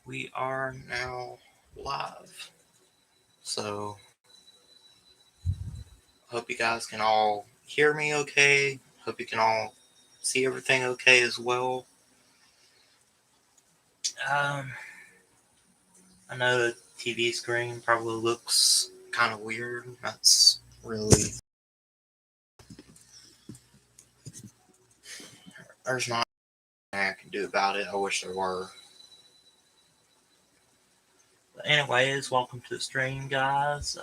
We are now live. So, hope you guys can all hear me okay. Hope you can all see everything okay as well. Um, I know the TV screen probably looks kind of weird. That's really. There's not anything I can do about it. I wish there were. But anyways, welcome to the stream, guys.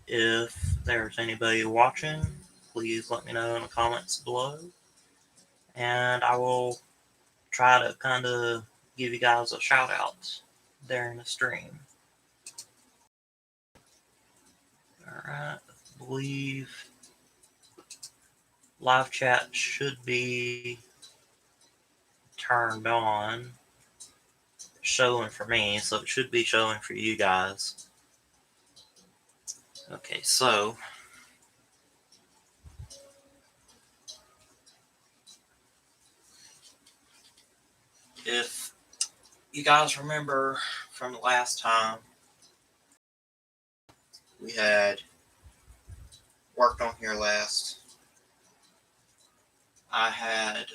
If there's anybody watching, please let me know in the comments below. And I will try to kind of give you guys a shout out during the stream. Alright, I believe live chat should be turned on, showing for me, so it should be showing for you guys. Okay, so if you guys remember from the last time we had worked on here last, I had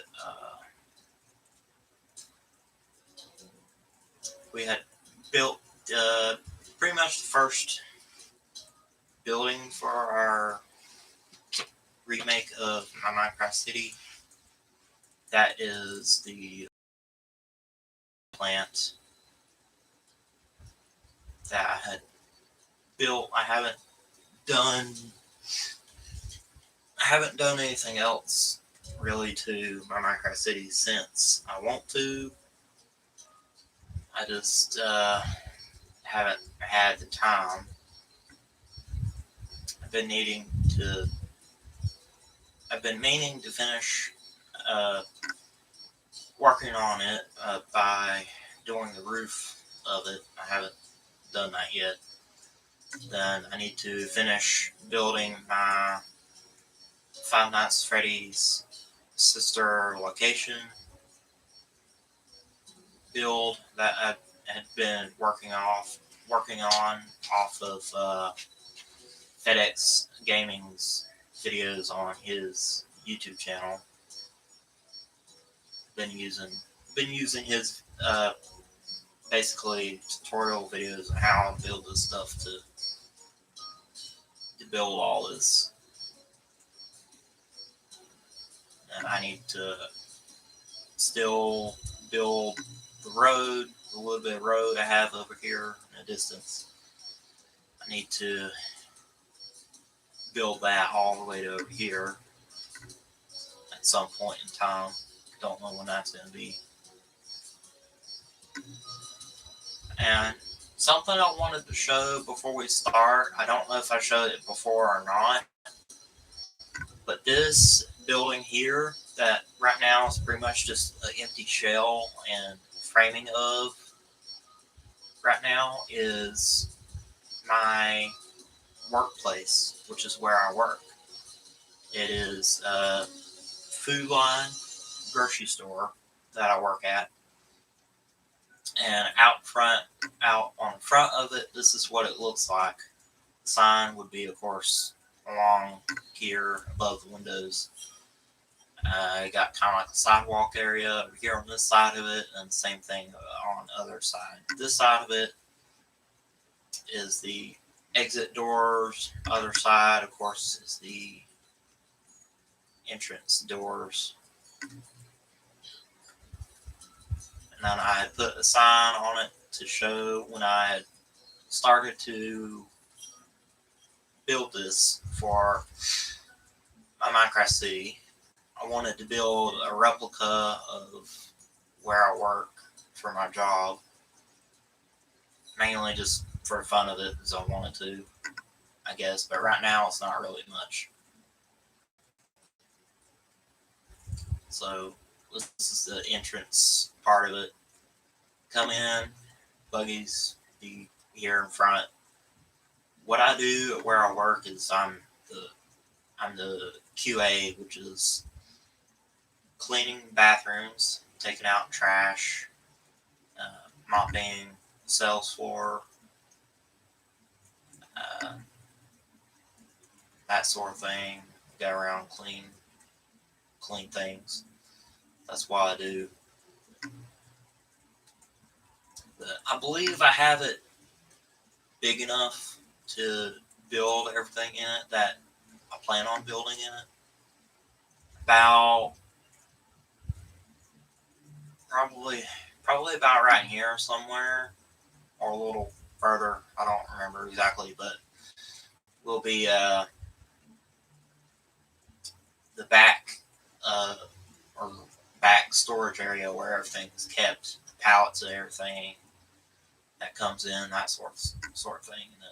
we had built pretty much the first building for our remake of my Minecraft city. That is the plant that I had built. I haven't done anything else really to my Minecraft city since I want to. I just haven't had the time. I've been meaning to finish working on it by doing the roof of it. I haven't done that yet. Then I need to finish building my Five Nights at Freddy's sister location build that I had been working on off of FedEx Gaming's videos on his YouTube channel. Been using his basically tutorial videos on how to build this stuff to build all this. And I need to still build the road, a little bit of road I have over here in the distance. I need to build that all the way to over here at some point in time. Don't know when that's going to be. And something I wanted to show before we start, I don't know if I showed it before or not, but this building here that right now is pretty much just an empty shell and framing of right now is my workplace, which is where I work. It is a Food Line grocery store that I work at. And out on the front of it, this is what it looks like. The sign would be, of course, along here above the windows. I got kind of like a sidewalk area over here on this side of it, and the same thing on the other side. This side of it is the exit doors. Other side, of course, is the entrance doors. And then I had put a sign on it to show when I had started to build this for my Minecraft city. I wanted to build a replica of where I work for my job, mainly just for the fun of it, because I wanted to, I guess. But right now, it's not really much. So this is the entrance part of it. Come in, buggies be here in front. What I do where I work is I'm the QA, which is cleaning bathrooms, taking out trash, mopping sales floor, uh, that sort of thing. Go around clean things. That's why I do. But I believe I have it big enough to build everything in it that I plan on building in it. About probably about right here somewhere, or a little further. I don't remember exactly, but will be the back uh, or back storage area where everything's kept, the pallets and everything that comes in, that sort of thing. And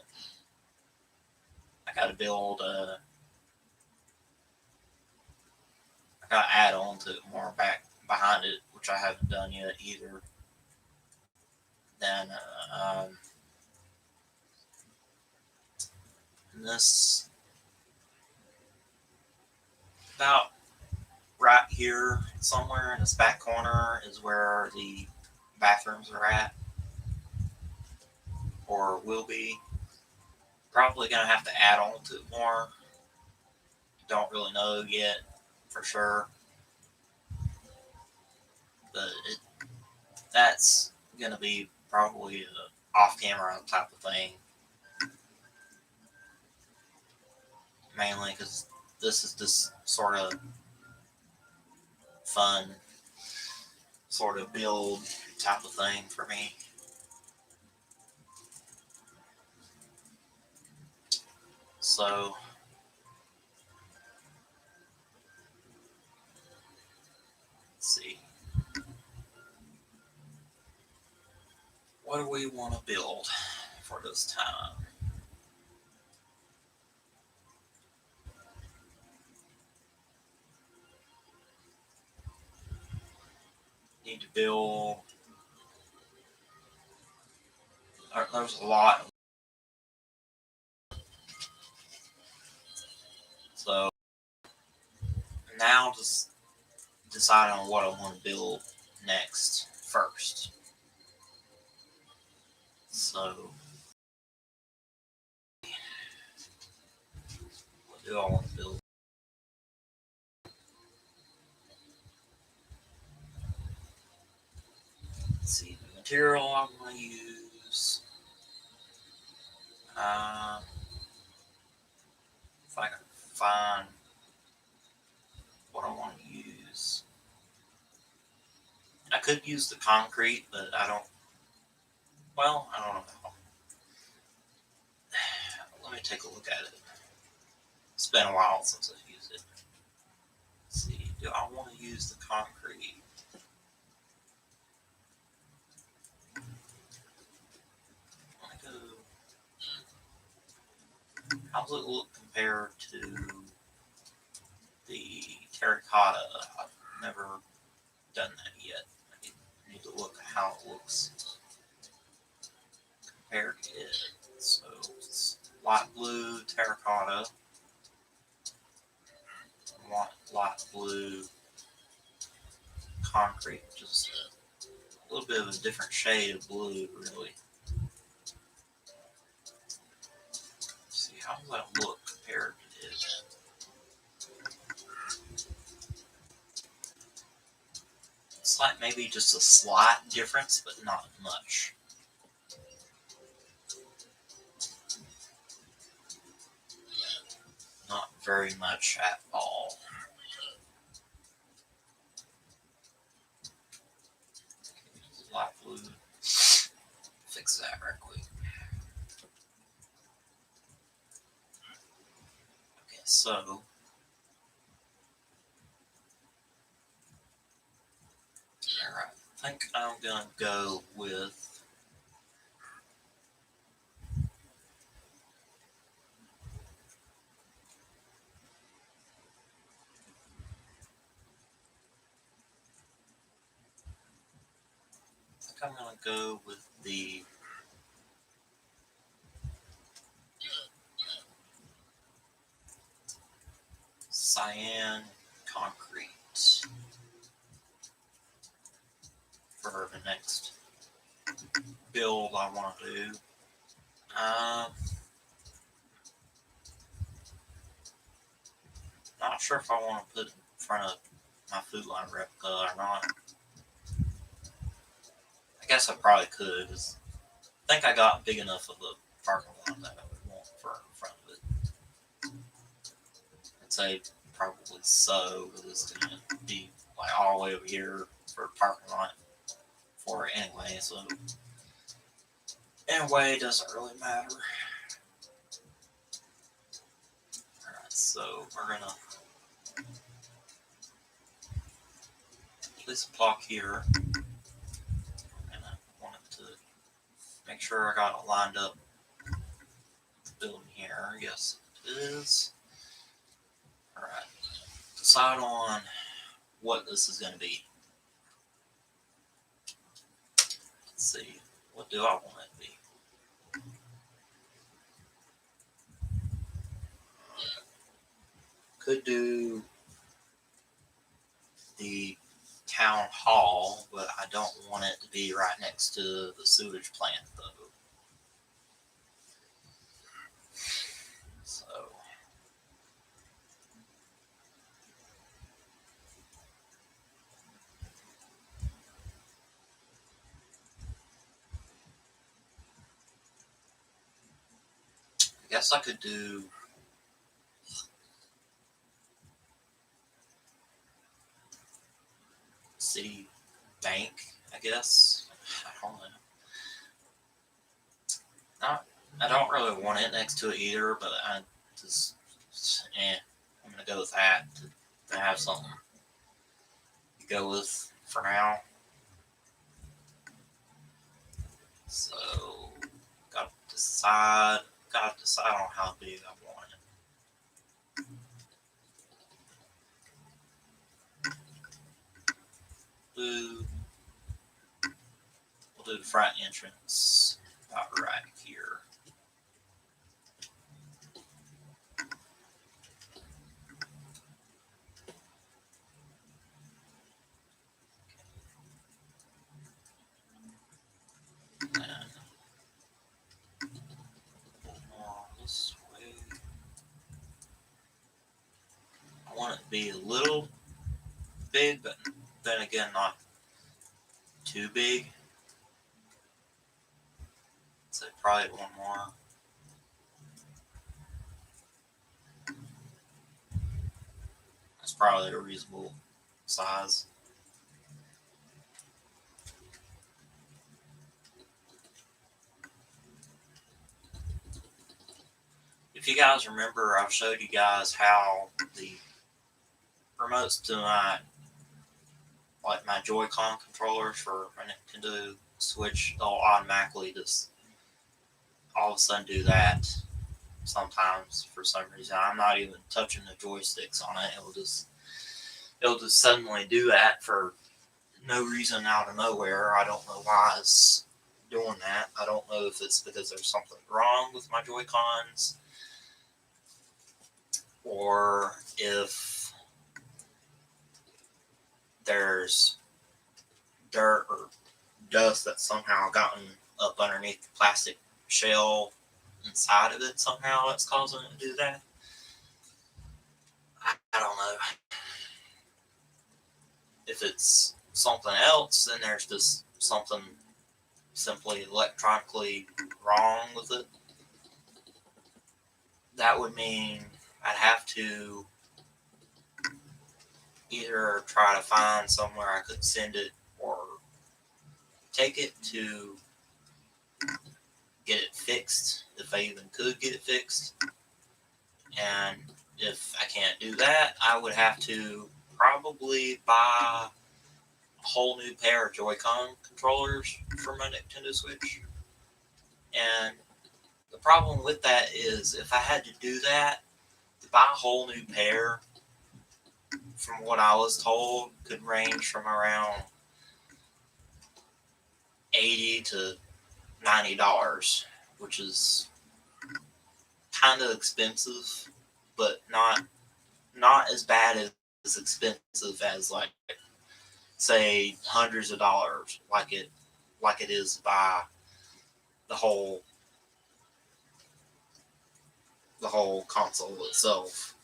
I got to build. I got to add on to it more back behind it, which I haven't done yet either. Then this about right here somewhere in this back corner is where the bathrooms are at, or will be. Probably gonna have to add on to it more. Don't really know yet for sure, but that's gonna be probably a off-camera type of thing, mainly because this is this sort of fun, sort of build type of thing for me. So let's see, what do we want to build for this time? Need to build. There's a lot, so now just decide on what I want to build next first. So what do I want to build? Let's see, the material I'm going to use. If I can find what I want to use. I could use the concrete, but I don't. Well, I don't know. Let me take a look at it. It's been a while since I've used it. Let's see, do I want to use the concrete? I go. How does it look compared to the terracotta? I've never done that yet. I need to look at how it looks compared to it. So it's light blue terracotta, light blue concrete, just a little bit of a different shade of blue, really. See, how does that look compared to it? It's like maybe just a slight difference, but not much. Not very much at all. Light blue. Fix that right quick. Okay, so alright. I think I'm gonna go with the cyan concrete. for the next build I want to do. Not sure if I want to put it in front of my Food Line replica or not. I guess I probably could. I think I got big enough of a parking lot that I would want for in front of it. I'd say probably so, because it's going to be like all the way over here for a parking lot for it anyway. So anyway, it doesn't really matter. Alright, so we're going to place a block here. And I want it to make sure I got it lined up. Building here, yes it is. Alright, decide on what this is going to be. Let's see, what do I want it to be? Could do the town hall, but I don't want it to be right next to the sewage plant though. So I guess I could do city bank, I guess. I don't know. I don't really want it next to it either, but I'm gonna go with that to have something to go with for now. So gotta decide on how big I want it. We'll do the front entrance about right here. And this way. I want it to be a little big, but then again, not too big. So probably one more. That's probably a reasonable size. If you guys remember, I've showed you guys how the remotes to my Joy-Con controllers for my Nintendo Switch, they'll automatically just all of a sudden do that sometimes for some reason. I'm not even touching the joysticks on it. It'll just suddenly do that for no reason out of nowhere. I don't know why it's doing that. I don't know if it's because there's something wrong with my Joy-Cons or if there's dirt or dust that's somehow gotten up underneath the plastic shell inside of it somehow that's causing it to do that. I don't know. If it's something else, then there's just something simply electronically wrong with it. That would mean I'd have to either try to find somewhere I could send it or take it to get it fixed, if I even could get it fixed. And if I can't do that, I would have to probably buy a whole new pair of Joy-Con controllers for my Nintendo Switch. And the problem with that is if I had to do that, to buy a whole new pair, from what I was told, could range from around $80 to $90, which is kind of expensive, but not as bad as expensive as like say hundreds of dollars, like it is to buy the whole console itself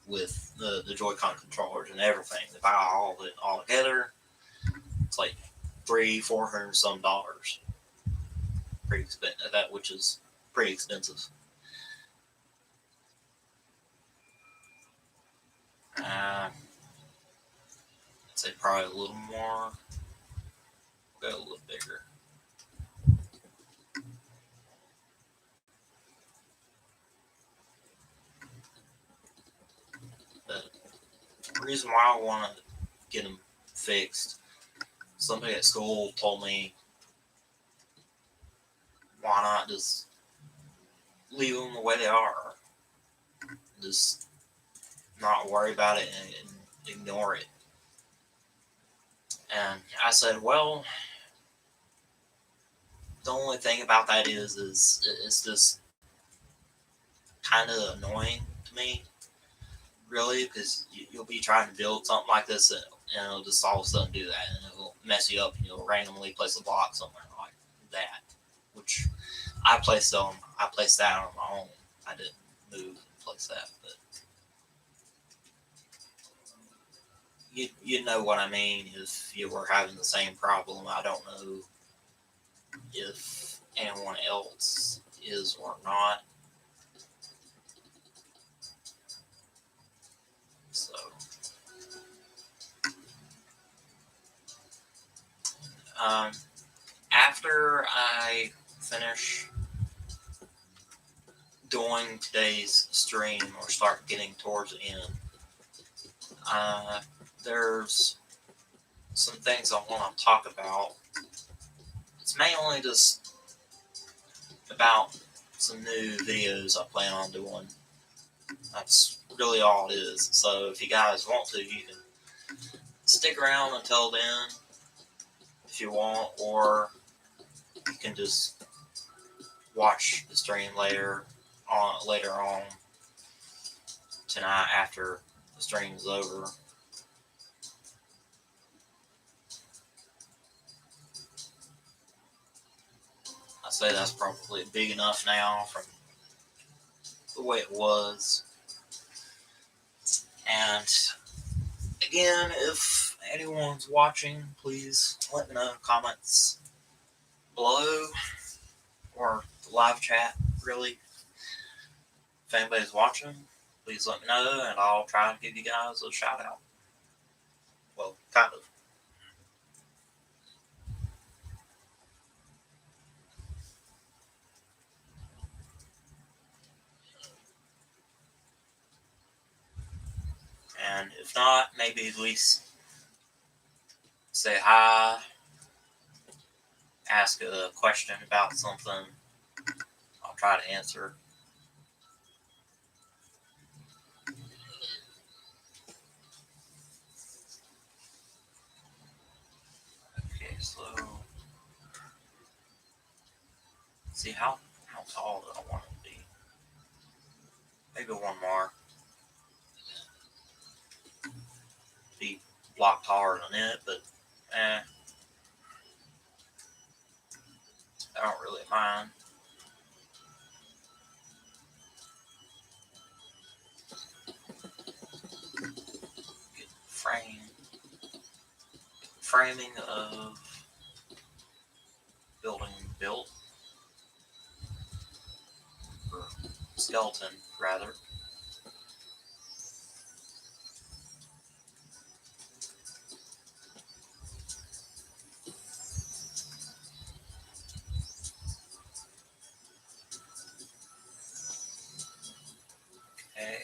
with the Joy-Con controllers and everything. They buy all of it all together. It's like $300-400 some dollars. Pretty expensive. That which is pretty expensive. I'd say probably a little more. Go a little bigger. But the reason why I want to get them fixed, somebody at school told me, why not just leave them the way they are? Just not worry about it and ignore it. And I said, well, the only thing about that is it's just kind of annoying to me, really, because you'll be trying to build something like this and it'll just all of a sudden do that, and it'll mess you up, and you'll randomly place a block somewhere like that, which I placed that on my own. I didn't move and place that, but you know what I mean. If you were having the same problem, I don't know if anyone else is or not. So, um, after I finish doing today's stream or start getting towards the end, there's some things I want to talk about. It's mainly just about some new videos I plan on doing. That's really all it is. So if you guys want to, you can stick around until then if you want, or you can just watch the stream later on tonight after the stream is over. I say that's probably big enough now from the way it was. And again, if anyone's watching, please let me know in the comments below or the live chat, really. If anybody's watching, please let me know and I'll try to give you guys a shout out. Well, kind of. And if not, maybe at least say hi, ask a question about something. I'll try to answer. Okay, so see how tall do I want it to be? Maybe one more. Be block taller than it, but I don't really mind. Get framing of building built, or skeleton rather. Okay.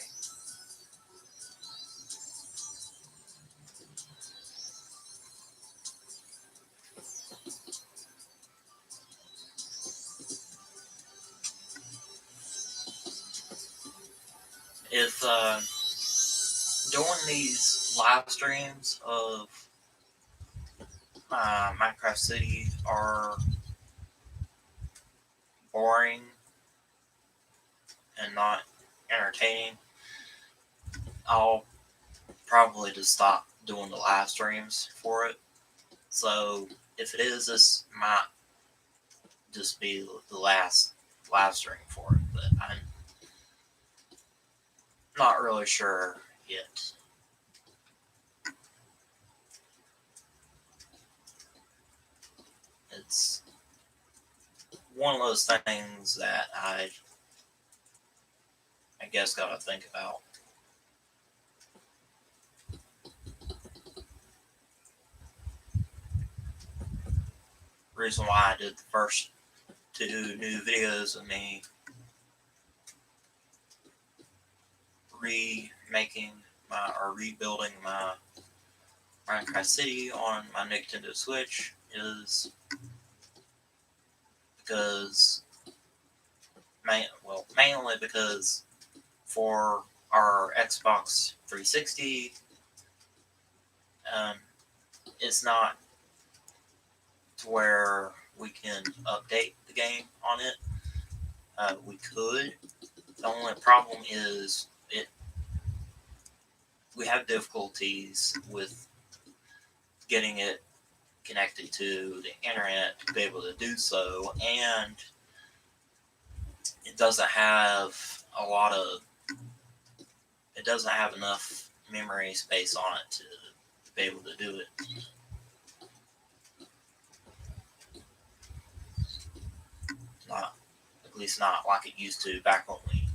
If doing these live streams of Minecraft City are boring and not entertaining, I'll probably just stop doing the live streams for it. So if it is, this might just be the last live stream for it, but I'm not really sure yet. It's one of those things that I guess got to think about. Reason why I did the first two new videos of me remaking or rebuilding my Minecraft City on my Nintendo Switch is because mainly because for our Xbox 360, um, it's not to where we can update the game on it. We could. The only problem is we have difficulties with getting it connected to the internet to be able to do so, and it doesn't have it doesn't have enough memory space on it to be able to do it. Not, at least not like it used to back when we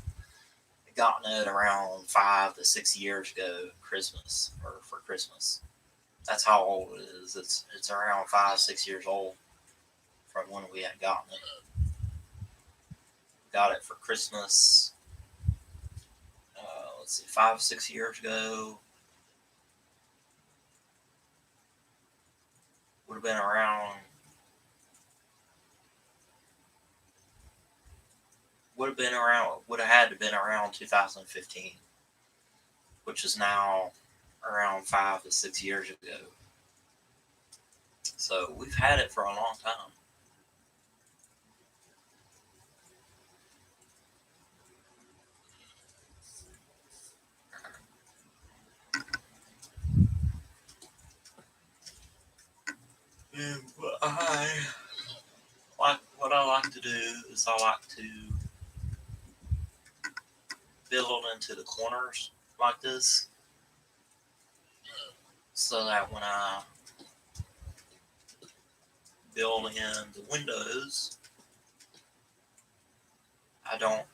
gotten it around 5 to 6 years ago, Christmas or for Christmas. That's how old it is. It's around 5, 6 years old from when we had gotten it. Got it for Christmas. Let's see, 5, 6 years ago. Would have been around. Would have had to been around 2015, which is now around 5 to 6 years ago. So we've had it for a long time. And what I like to do is I like to build into the corners like this, so that when I build in the windows, I don't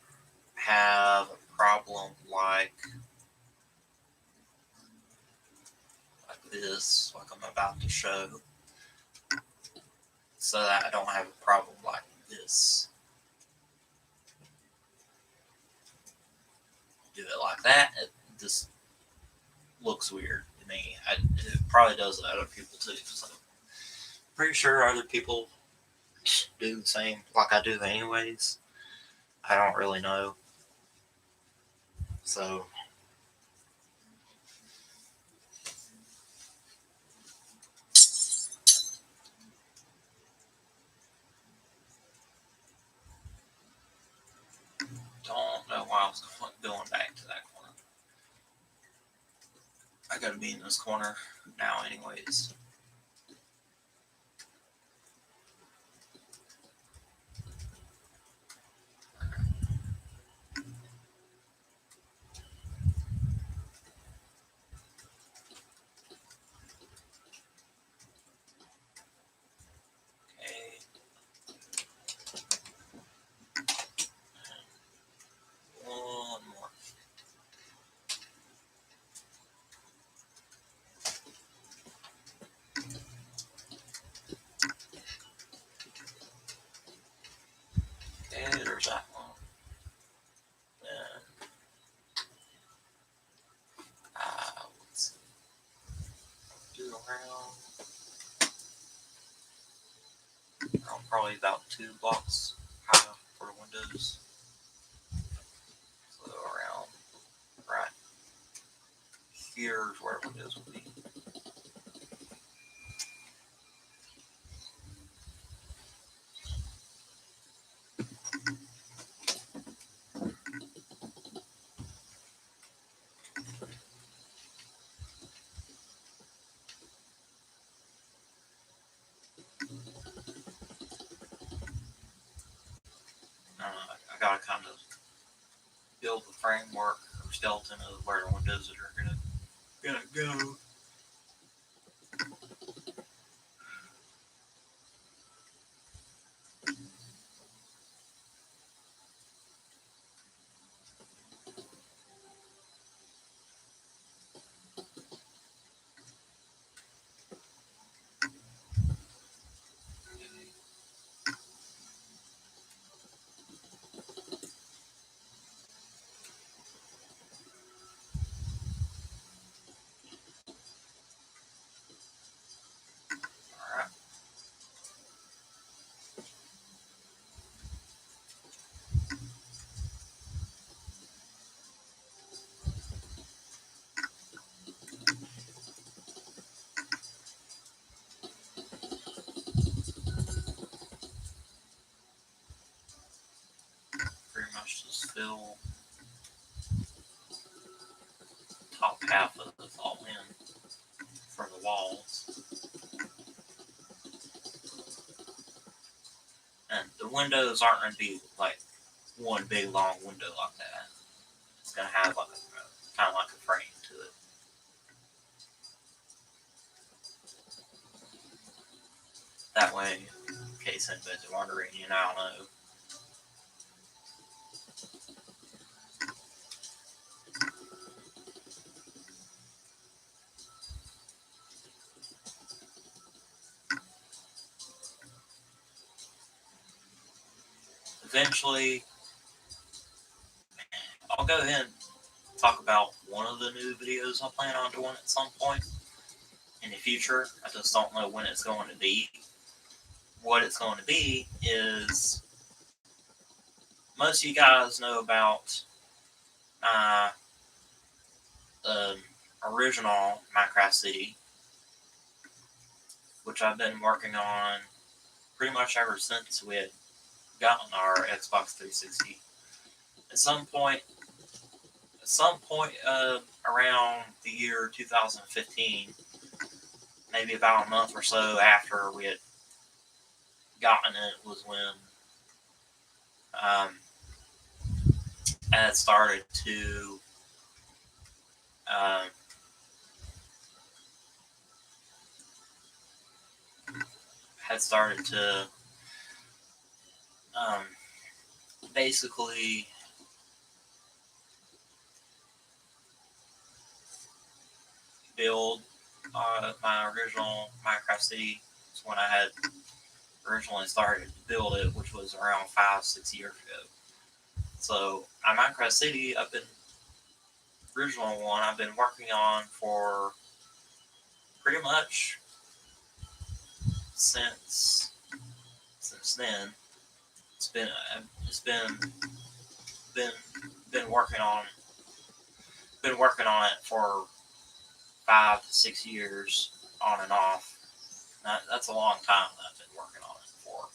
have a problem like this, like I'm about to show, so that I don't have a problem like this. Do it like that, it just looks weird to me. It probably does to other people too. So pretty sure other people do the same like I do anyways. I don't really know. So don't know why I was going back to that corner. I gotta be in this corner now anyways. Okay. One more. Okay, there's that one. Then let's do around probably about 2 blocks high for the windows. So around right here is where windows will be. I gotta kind of build the framework or skeleton of where the windows that are gonna go. Alright. Pretty much just fill the top half of this all in for the walls. And the windows aren't going to be like one big long window like that. It's going to have like a kind of like a frame to it. That way, in case anybody's wondering, you now know. Eventually, I'll go ahead and talk about one of the new videos I plan on doing at some point in the future. I just don't know when it's going to be. What it's going to be is, most of you guys know about original Minecraft City, which I've been working on pretty much ever since we had gotten our Xbox 360. At some point around the year 2015, maybe about a month or so after we had gotten it, was when I had started to basically build my original Minecraft City. It's when I had originally started to build it, which was around 5-6 years ago. So Minecraft City, original one, I've been working on for pretty much since then. It's been working on it for 5-6 years on and off. That's a long time that I've been working on it for.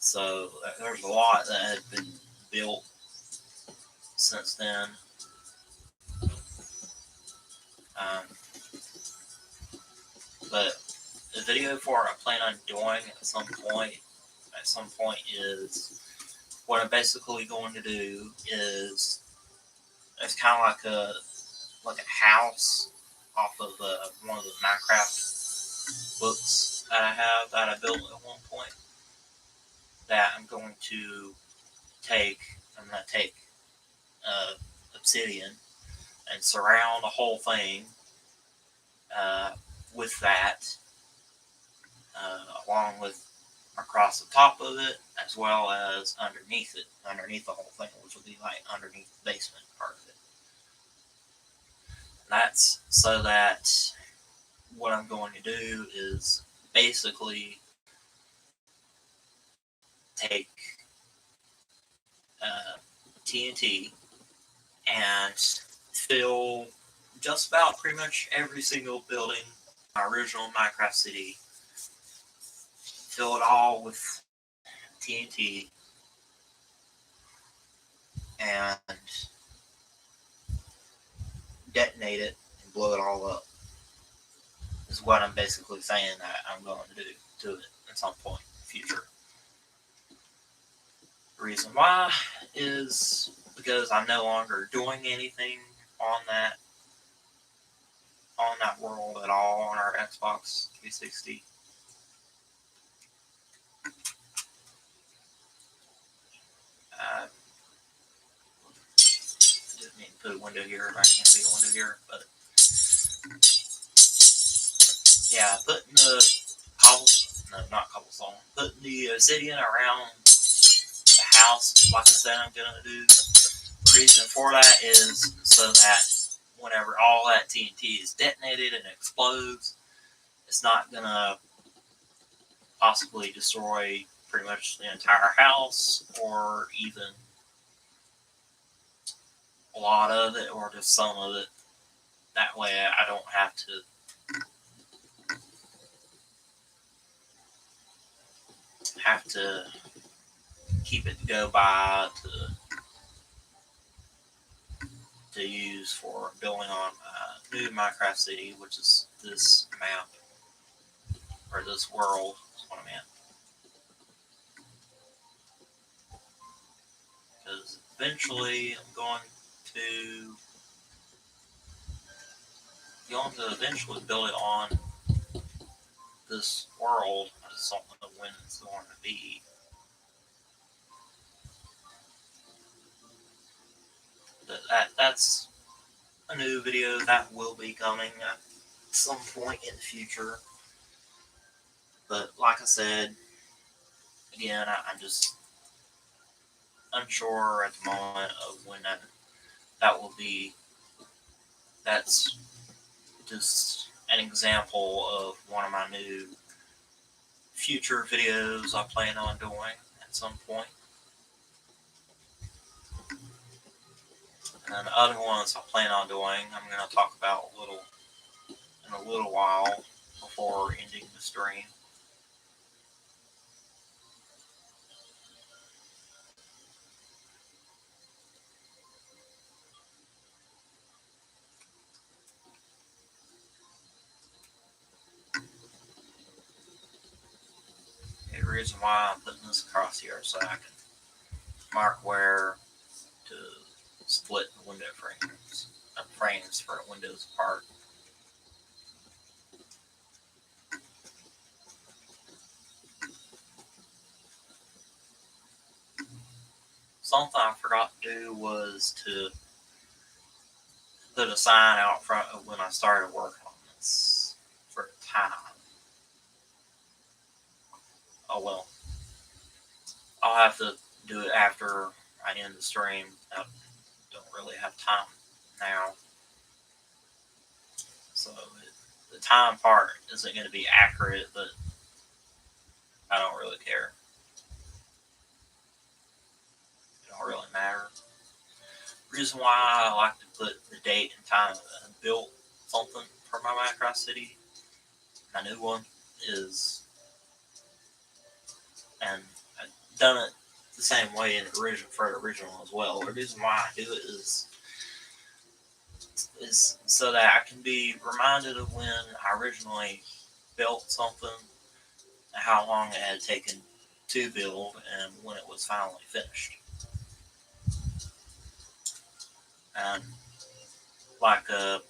So there's a lot that had been built since then. But the video for it I plan on doing at some point is, what I'm basically going to do is, it's kind of like a house off of one of the Minecraft books that I have that I built at one point, that I'm going to take obsidian and surround the whole thing with that, along with across the top of it, as well as underneath the whole thing, which will be like underneath the basement part of it. That's so that what I'm going to do is basically take TNT and fill just about pretty much every single building, my original Minecraft City, fill it all with TNT, and detonate it and blow it all up, is what I'm basically saying that I'm going to do to it at some point in the future. The reason why is because I'm no longer doing anything on that world at all on our Xbox 360. I didn't mean to put a window here. I can't see a window here, but yeah, putting not cobblestone, putting the obsidian around the house, like I said, I'm gonna do. The reason for that is so that whenever all that TNT is detonated and explodes, it's not gonna possibly destroy pretty much the entire house or even a lot of it or just some of it. That way I don't have to keep it to go by to use for building on new Minecraft City, which is this map or this world is what I meant. Because eventually I'm going to eventually build it on this world. I just don't know when it's going to be. But that's a new video that will be coming at some point in the future. But like I said, again, I'm just unsure at the moment of when that will be. That's just an example of one of my new future videos I plan on doing at some point. And the other ones I plan on doing, I'm going to talk about in a little while before ending the stream. The reason why I'm putting this across here so I can mark where to split the window frames for windows apart. Something I forgot to do was to put a sign out front of when I started working on this for time. Oh well. I'll have to do it after I end the stream. I don't really have time now. So the time part isn't going to be accurate, but I don't really care. It don't really matter. Reason why I like to put the date and time that I built something for my Minecraft City, my new one, is, and I've done it the same way in the original as well. The reason why I do it is so that I can be reminded of when I originally built something, how long it had taken to build, and when it was finally finished. And like the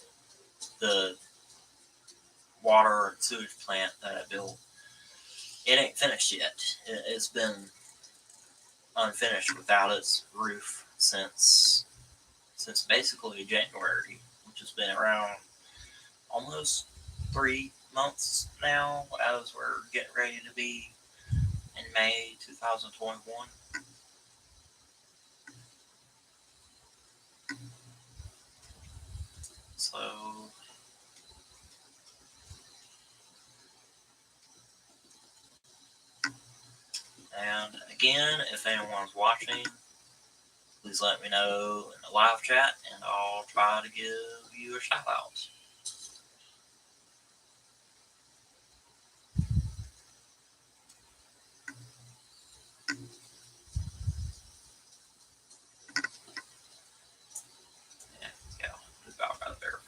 water and sewage plant that I built, it ain't finished yet. It's been unfinished without its roof since basically January, which has been around almost 3 months now, as we're getting ready to be in May 2021. So and again, if anyone's watching, please let me know in the live chat, and I'll try to give you a shout out. Yeah, about right there.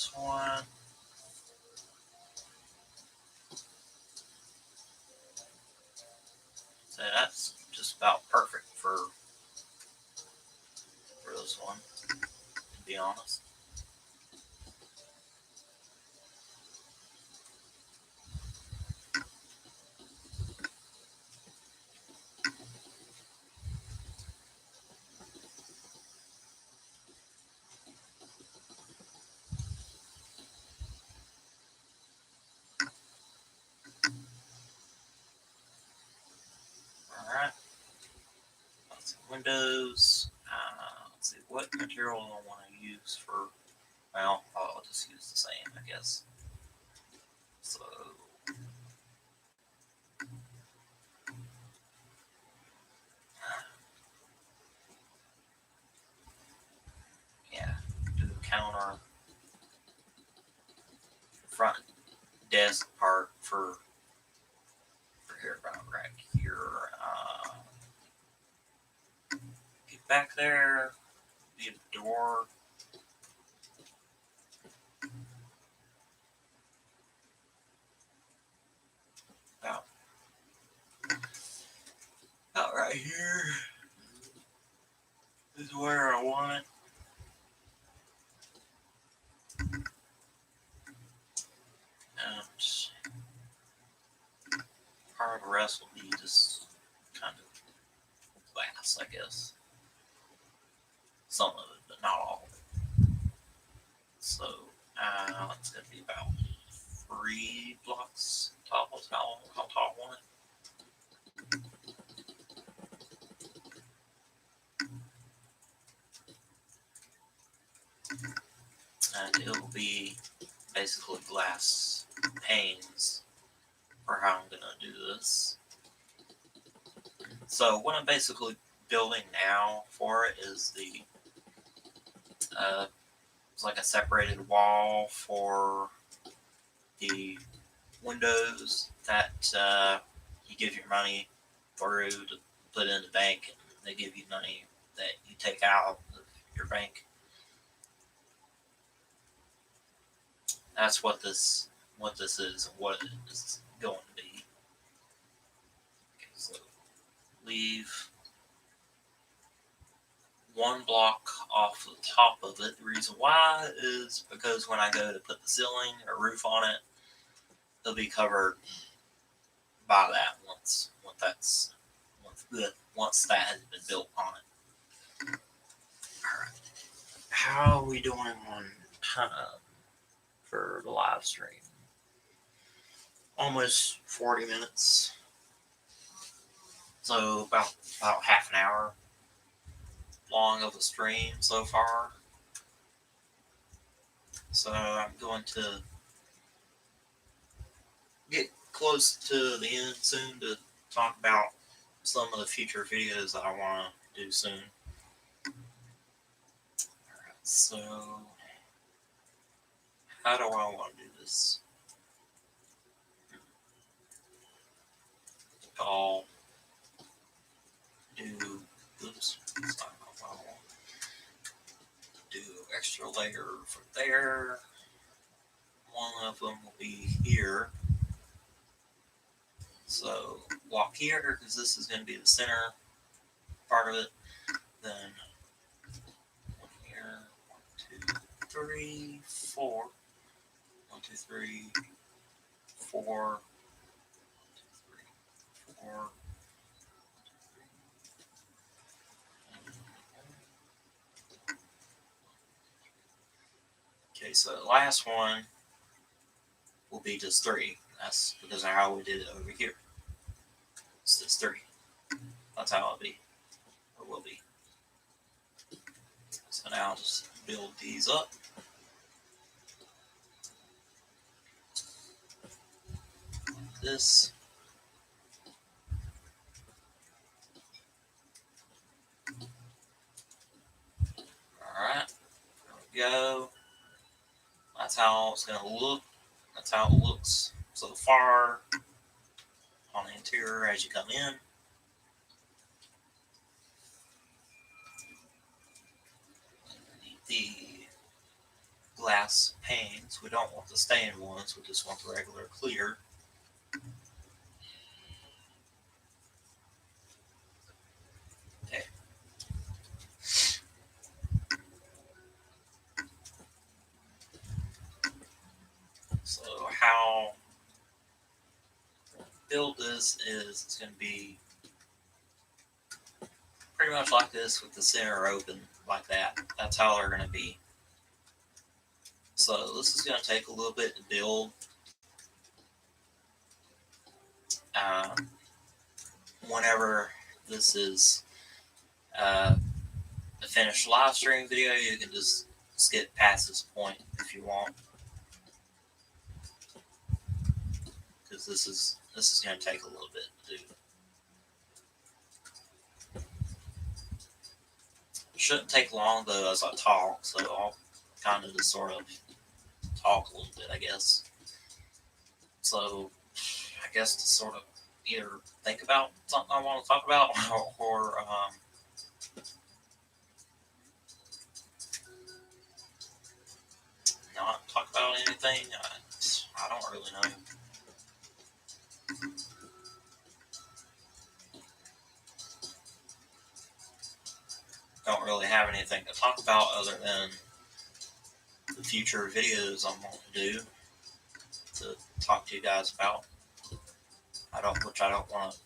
this one. So that's just about perfect for this one, to be honest. Alright. Let's see, windows. Let's see, what material do I want to use for. Well, I'll just use the same, I guess. So. Yeah, do the counter. Front desk part for here, about right here. Get back there. The door. About right here is where I want it. And part of the rest will be just kind of glass, I guess. Some of it, but not all of it. So it's going to be about 3 blocks tall. That's how tall I want it. And it will be basically glass panes for how I'm going to do this. So what I'm basically building now for it is the it's like a separated wall for the windows that you give your money through to put in the bank, and they give you money that you take out of your bank. That's what this is and what it is going to be. Okay, so leave 1 block off the top of it. The reason why is because when I go to put the ceiling or roof on it, it'll be covered by that once that has been built on it. All right. How are we doing on time for the live stream? Almost 40 minutes. So about half an hour long of a stream so far. So I'm going to get close to the end soon to talk about some of the future videos that I want to do soon. Alright, so how do I want to do this? I'll do this. That's not what I want. Do extra layer for there. One of them will be here. So walk here because this is going to be the center part of it. Then 1 here, 1, 2, 3, 4. 1, 2, 3, 4. 1, 2, 3, 4. Okay, so the last one will be just 3. That's because of how we did it over here. It's just 3. That's how it'll be. Or will be. So now I'll just build these up. Like this. Alright. There we go. That's how it's going to look. That's how it looks so far on the interior as you come in. The glass panes. We don't want the stained ones, we just want the regular clear. Okay. So how build this is it's going to be pretty much like this with the center open like that. That's how they're going to be. So this is going to take a little bit to build. Uh, Whenever this is a finished live stream video, you can just skip past this point if you want, because this is going to take a little bit to do. It shouldn't take long though as I talk, so I'll kind of just sort of talk a little bit, I guess. So I guess to sort of either think about something I want to talk about or not talk about anything. I don't really know. Don't really have anything to talk about other than the future videos I'm going to do to talk to you guys about. Which I don't want to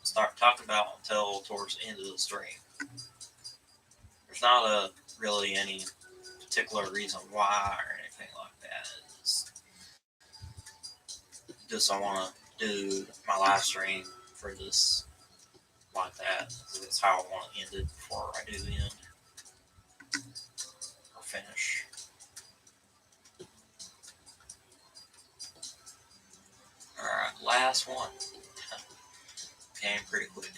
start talking about until towards the end of the stream. There's not really any particular reason why or anything like that. It's just I want to do my live stream for this like that. That's how I want to end it before I do end or finish. Alright, last one. Came pretty quick.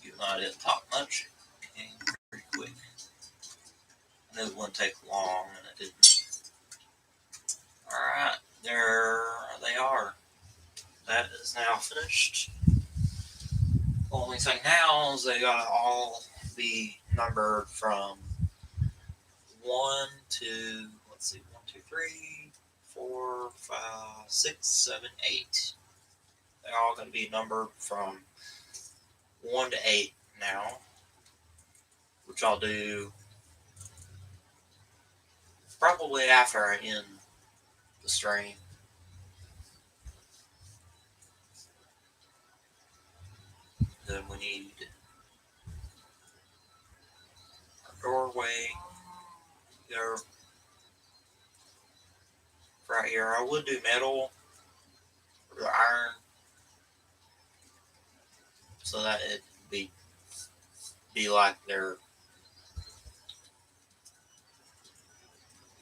Even though I didn't talk much, it came pretty quick. I knew it wouldn't take long, and it didn't. Alright, there they are. That is now finished. Only thing now is they gotta all be numbered from 1 to, let's see, 1, 2, 3, 4, 5, 6, 7, 8. They're all going to be numbered from 1 to 8 now, which I'll do probably after I end the stream. Then we need a doorway there right here. I would do metal or iron so that it be like they're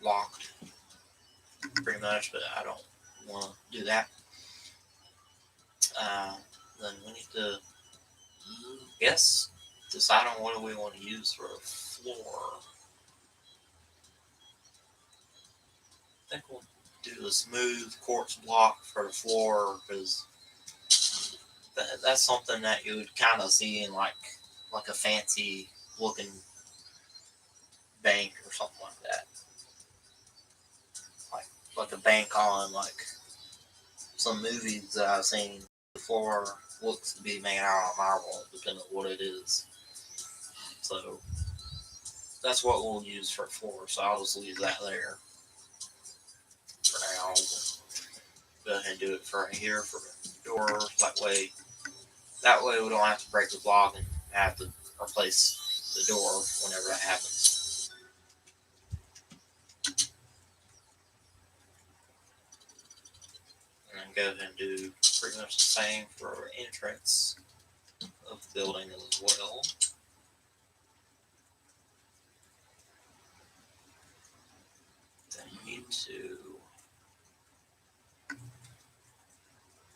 locked pretty much, but I don't want to do that. Then we need to, guess, decide on what do we want to use for a floor. I think we'll do a smooth quartz block for the floor because that's something that you would kind of see in like a fancy looking bank or something like that. Like a bank on like some movies that I've seen. The floor looks to be made out of marble, depending on what it is. So that's what we'll use for floor. So I'll just leave that there for now. Go ahead and do it for right here for doors. That way we don't have to break the block and have to replace the door whenever that happens. And then go ahead and do pretty much the same for our entrance of the building as well. Then you need to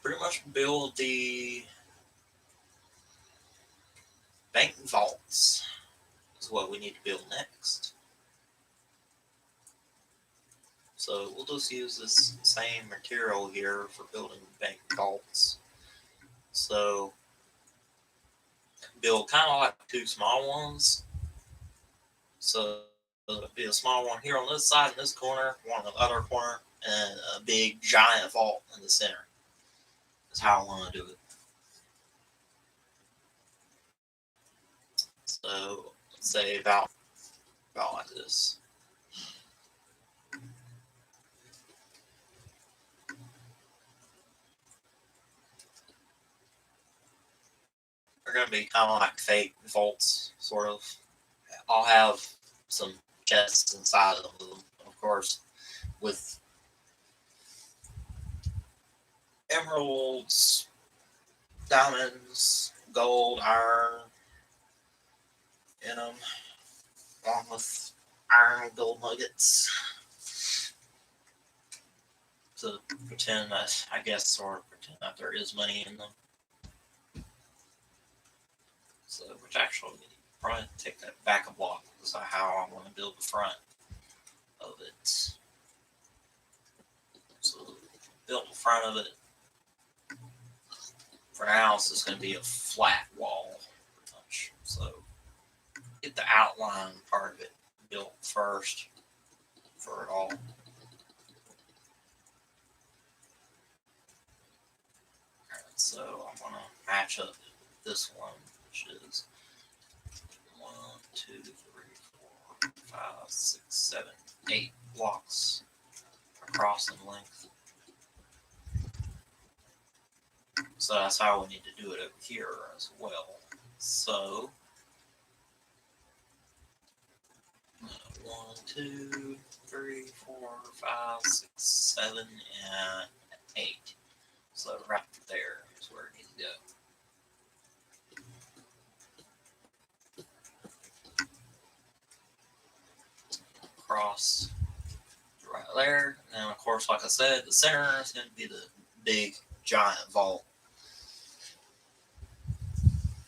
pretty much build the bank vaults is what we need to build next. So we'll just use this same material here for building bank vaults. So build kind of like 2 small ones. So it'll be a small one here on this side, in this corner, one on the other corner, and a big giant vault in the center. That's how I want to do it. So let's say about like this. They're gonna be kind of like fake vaults, sort of. I'll have some chests inside of them, of course, with emeralds, diamonds, gold, iron in them, along with iron and gold nuggets to pretend that, I guess, sort of pretend that there is money in them. So, which actually, probably take that back a block because of how I want to build the front of it. So, build the front of it. For now, it's just going to be a flat wall, pretty much. So, get the outline part of it built first for it all. Alright, so I'm going to match up this one, which is 1, 2, 3, 4, 5, 6, 7, 8 blocks across in length. So that's how we need to do it over here as well. So 1, 2, 3, 4, 5, 6, 7, and 8. So right there is where it needs to go. Across right there. And of course, like I said, the center is going to be the big giant vault,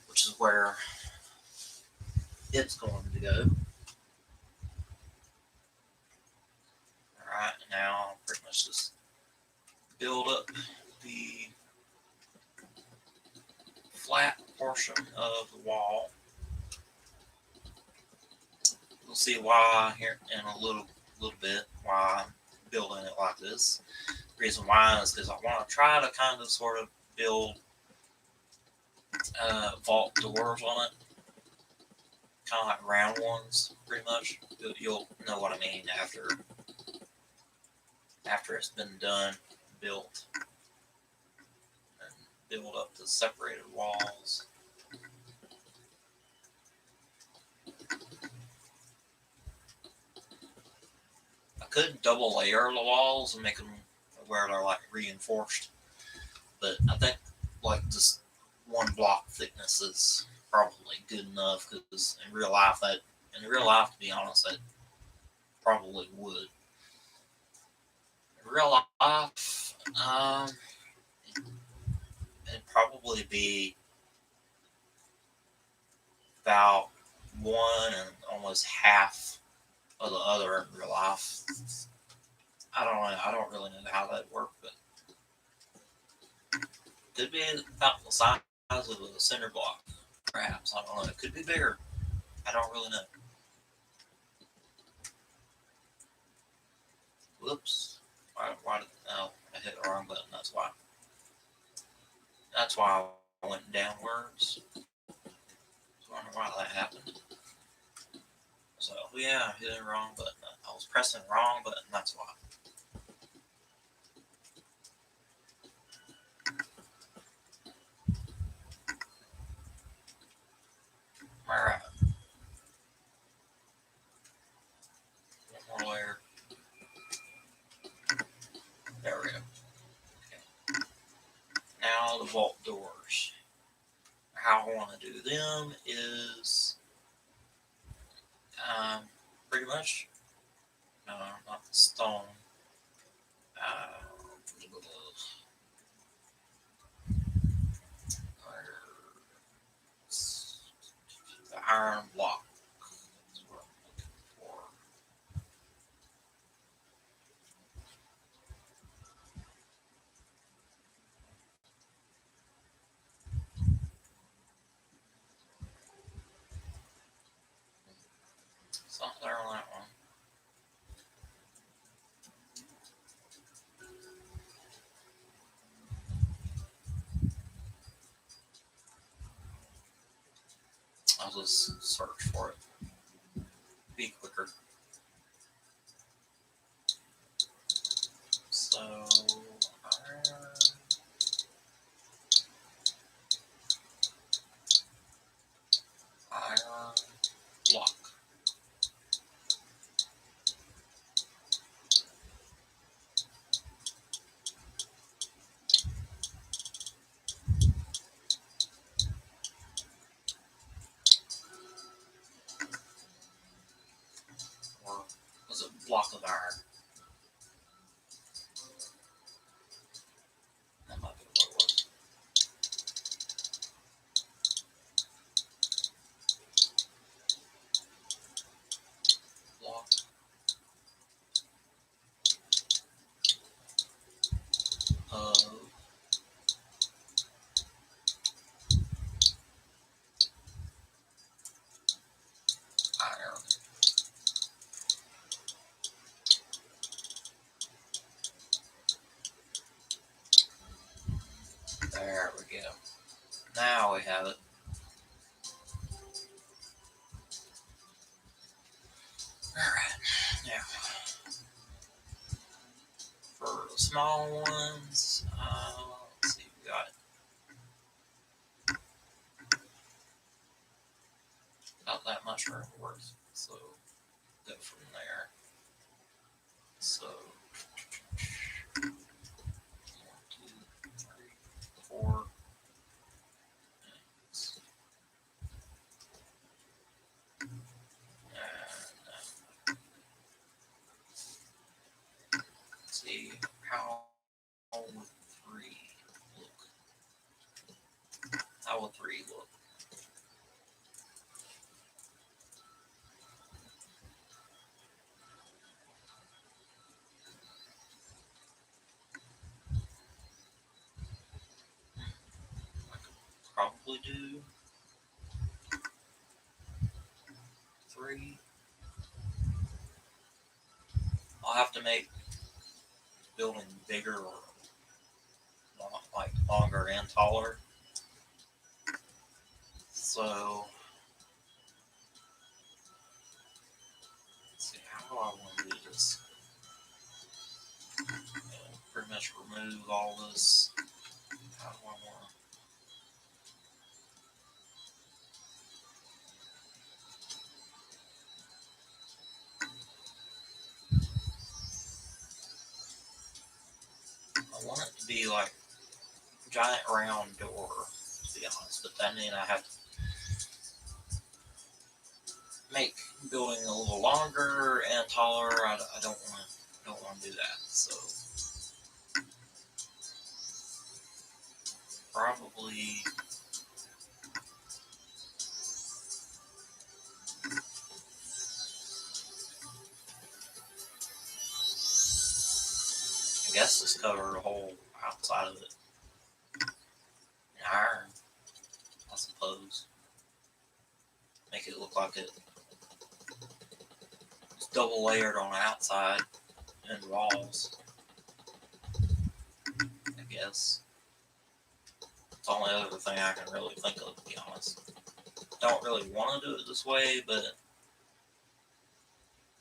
which is where it's going to go. Alright, now I'll pretty much just build up the flat portion of the wall. You'll see why here in a little bit why I'm building it like this. The reason why is because I want to try to kind of sort of build vault doors on it, kind of like round ones, pretty much. You'll know what I mean after it's been done, built, and build up the separated walls. I could double layer the walls and make them where they're like reinforced, but I think like just one block thickness is probably good enough because in real life, to be honest, that probably would. In real life, it'd probably be about one and almost half of the other in real life. I don't know. I don't really know how that worked, but could be about the size of a cinder block, perhaps. I don't know. It could be bigger. I don't really know. Whoops. Why did, oh, I hit the wrong button. That's why. That's why I went downwards. I wonder why that happened. So, yeah, I hit the wrong button. I was pressing the wrong button. That's why. Alright. One more layer. There we go. Okay. Now the vault doors. How I want to do them is pretty much not the stone. The iron block. That's what I'm looking for. Something there on that one. I'll just search for it. Be quicker. So, iron block. Or was it block of iron? That might be what it was. Block of iron. There we go. Now we have it. Alright, now for the small ones, let's see, we got not that much room to work, so go from there. So 1, 2, 3, 4. Let's see how would 3 look. How will 3 look? I could probably do 3. I'll have to make building bigger or like longer and taller. So let's see, how do I want to do this? Pretty much remove all this. How do I want I want it to be like a giant round door, to be honest, but that means I have to make building a little longer and taller. I don't want to do that. So probably I guess just cover the whole outside of it in iron, I suppose. Make it look like it's double layered on the outside and walls, I guess. It's the only other thing I can really think of, to be honest. Don't really want to do it this way, but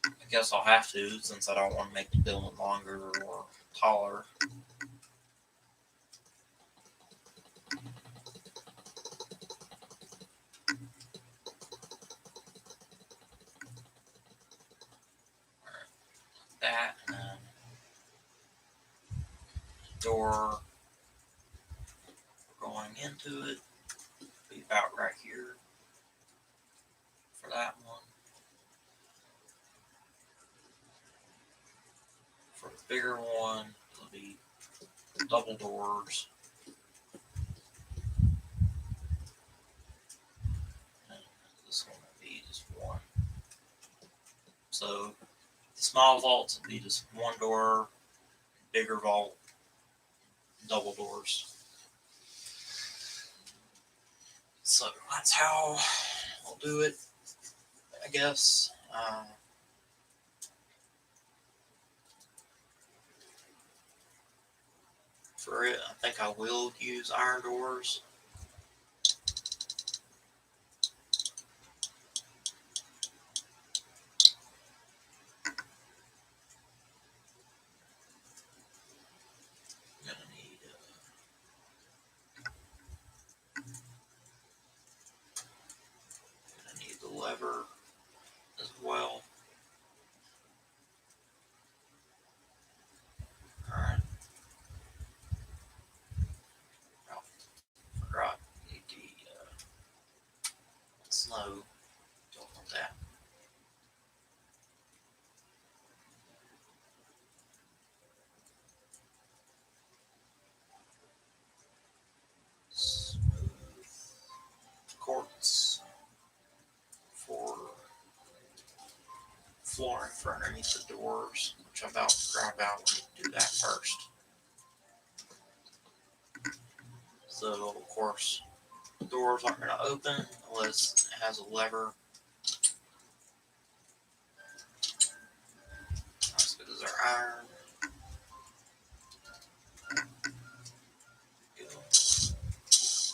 I guess I'll have to since I don't want to make the building longer or taller. That and then door going into it be about right here for that one. For the bigger one, it'll be double doors. And this one will be just one. So the small vaults will be just one door, bigger vault, double doors. So that's how I'll do it, I guess. For it, I think I will use iron doors. Gonna need the lever as well. Alright. Oh, forgot. Need the snow. Don't want that. Smooth quartz for flooring for underneath the doors, which I'm about to grab out. We need to do that first. So, of course, doors aren't going to open unless it has a lever. As good as our iron.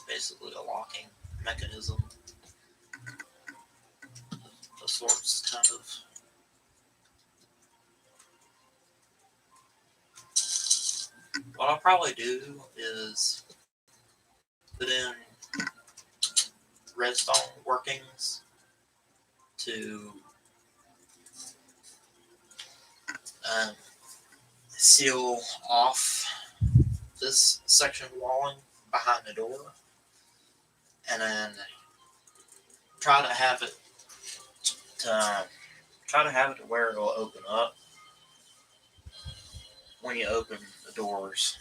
Basically a locking mechanism of sorts, kind of. What I'll probably do is put in redstone workings to seal off this section of walling behind the door, and then try to have it to where it'll open up when you open the doors.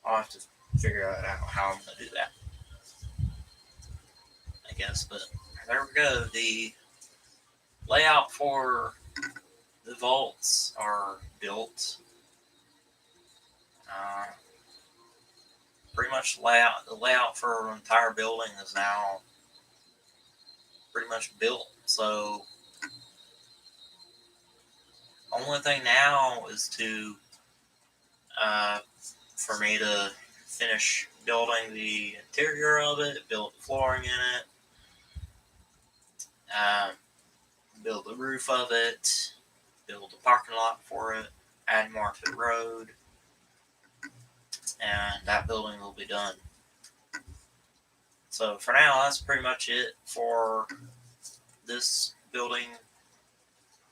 I'll have to figure out how I'm going to do that, I guess. But there we go. The layout for the vaults are built. Pretty much the layout for an entire building is now pretty much built. So only thing now is to for me to finish building the interior of it, build the flooring in it, build the roof of it, build the parking lot for it, add more to the road, and that building will be done. So for now, that's pretty much it for this building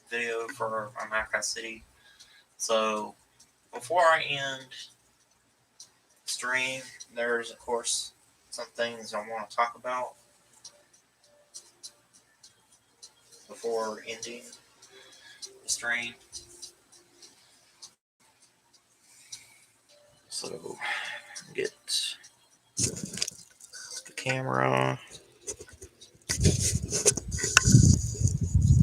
video for our Minecraft City. So before I end the stream, there's of course some things I want to talk about before ending the stream. So get the camera.